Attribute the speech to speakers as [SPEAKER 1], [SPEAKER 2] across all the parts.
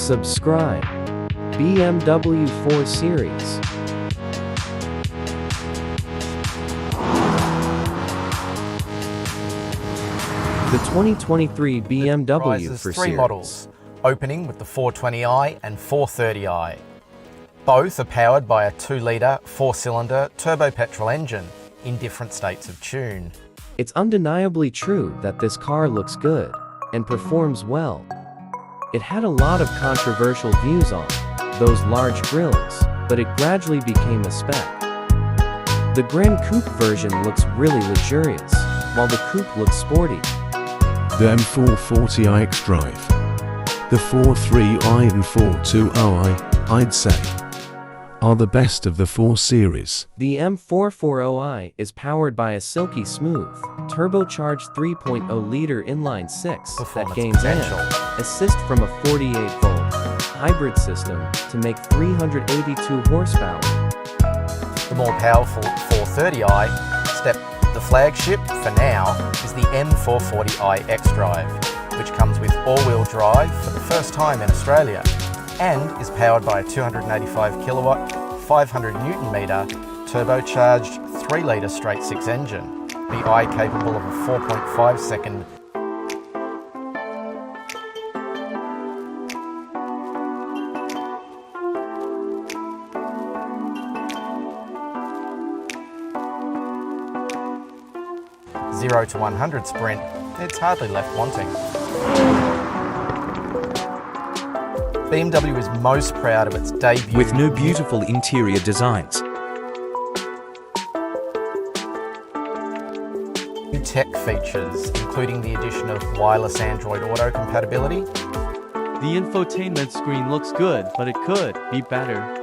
[SPEAKER 1] Subscribe. BMW 4 Series. The 2023 BMW 4
[SPEAKER 2] three
[SPEAKER 1] Series.
[SPEAKER 2] models, opening with the 420i and 430i. Both are powered by a 2-litre, 4-cylinder turbo petrol engine in different states of tune.
[SPEAKER 1] It's undeniably true that this car looks good and performs well. It had a lot of controversial views on those large grills, but it gradually became a spec. The Gran Coupe version looks really luxurious, while the Coupe looks sporty.
[SPEAKER 3] The M440i xDrive. The 430i and 420i, I'd say, are the best of the 4 Series.
[SPEAKER 1] The M440i is powered by a silky smooth, turbocharged 3.0-liter inline-6 that
[SPEAKER 2] Performance
[SPEAKER 1] gains
[SPEAKER 2] potential.
[SPEAKER 1] assist from a 48-volt hybrid system to make 382 horsepower.
[SPEAKER 2] The more powerful 430i, the flagship for now, is the M440i xDrive, which comes with all-wheel drive for the first time in Australia, and is powered by a 285 kilowatt, 500 newton metre, turbocharged 3-litre straight-six engine, the eye capable of a 4.5 second zero to 100 sprint. It's hardly left wanting. BMW is most proud of its debut
[SPEAKER 4] with new beautiful interior designs.
[SPEAKER 2] New tech features, including the addition of wireless Android Auto compatibility.
[SPEAKER 5] The infotainment screen looks good, but it could be better.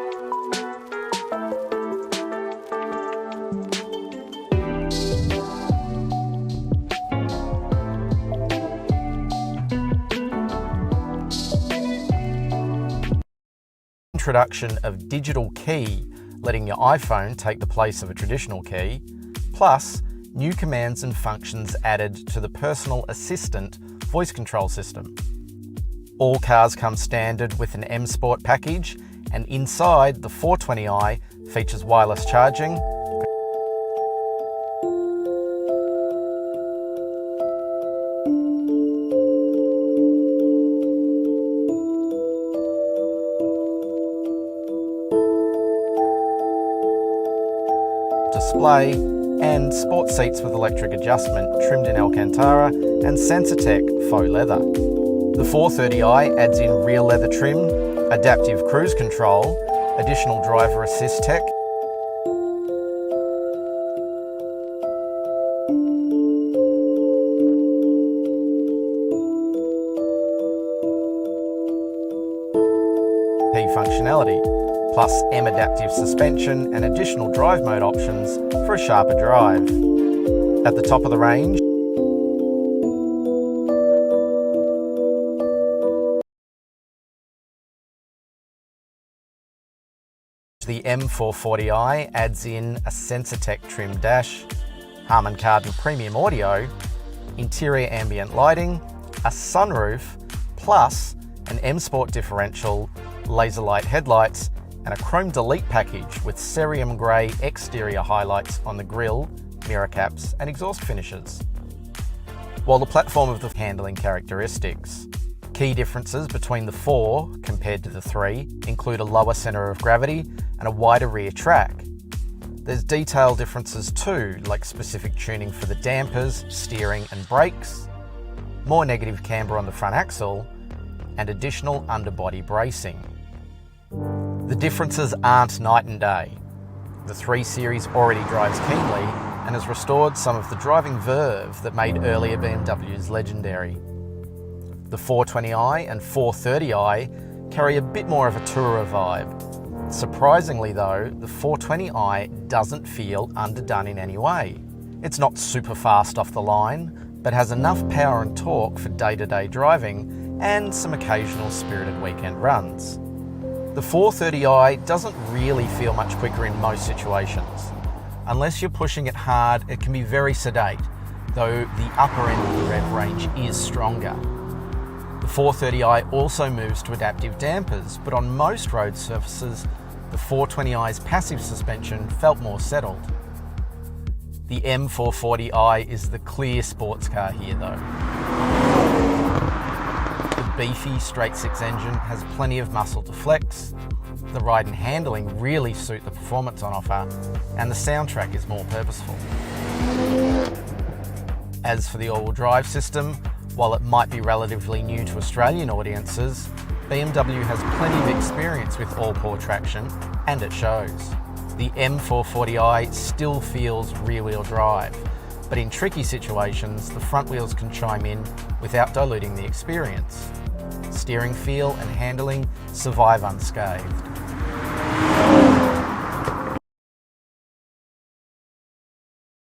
[SPEAKER 2] Introduction of digital key, letting your iPhone take the place of a traditional key, plus new commands and functions added to the personal assistant voice control system. All cars come standard with an M Sport package, and inside the 420i features wireless charging, display, and sports seats with electric adjustment trimmed in Alcantara and Sensatec faux leather. The 430i adds in rear leather trim, adaptive cruise control, additional driver assist tech, key functionality, plus M adaptive suspension and additional drive mode options for a sharper drive. At the top of the range, the M440i adds in a Sensatec trim dash, Harman Kardon premium audio, interior ambient lighting, a sunroof, plus an M Sport differential, laser light headlights, and a chrome delete package with cerium grey exterior highlights on the grille, mirror caps and exhaust finishes. While the platform of the handling characteristics. Key differences between the 4 compared to the 3 include a lower centre of gravity and a wider rear track. There's detail differences too, like specific tuning for the dampers, steering and brakes, more negative camber on the front axle, and additional underbody bracing. The differences aren't night and day. The 3 Series already drives keenly and has restored some of the driving verve that made earlier BMWs legendary. The 420i and 430i carry a bit more of a tourer vibe. Surprisingly though, the 420i doesn't feel underdone in any way. It's not super fast off the line, but has enough power and torque for day-to-day driving and some occasional spirited weekend runs. The 430i doesn't really feel much quicker in most situations. Unless you're pushing it hard, it can be very sedate, though the upper end of the rev range is stronger. The 430i also moves to adaptive dampers, but on most road surfaces, the 420i's passive suspension felt more settled. The M440i is the clear sports car here though. The beefy straight-six engine has plenty of muscle to flex, the ride and handling really suit the performance on offer, and the soundtrack is more purposeful. As for the all-wheel drive system, while it might be relatively new to Australian audiences, BMW has plenty of experience with all-four traction, and it shows. The M440i still feels rear-wheel drive, but in tricky situations, the front wheels can chime in without diluting the experience. Steering feel and handling survive unscathed.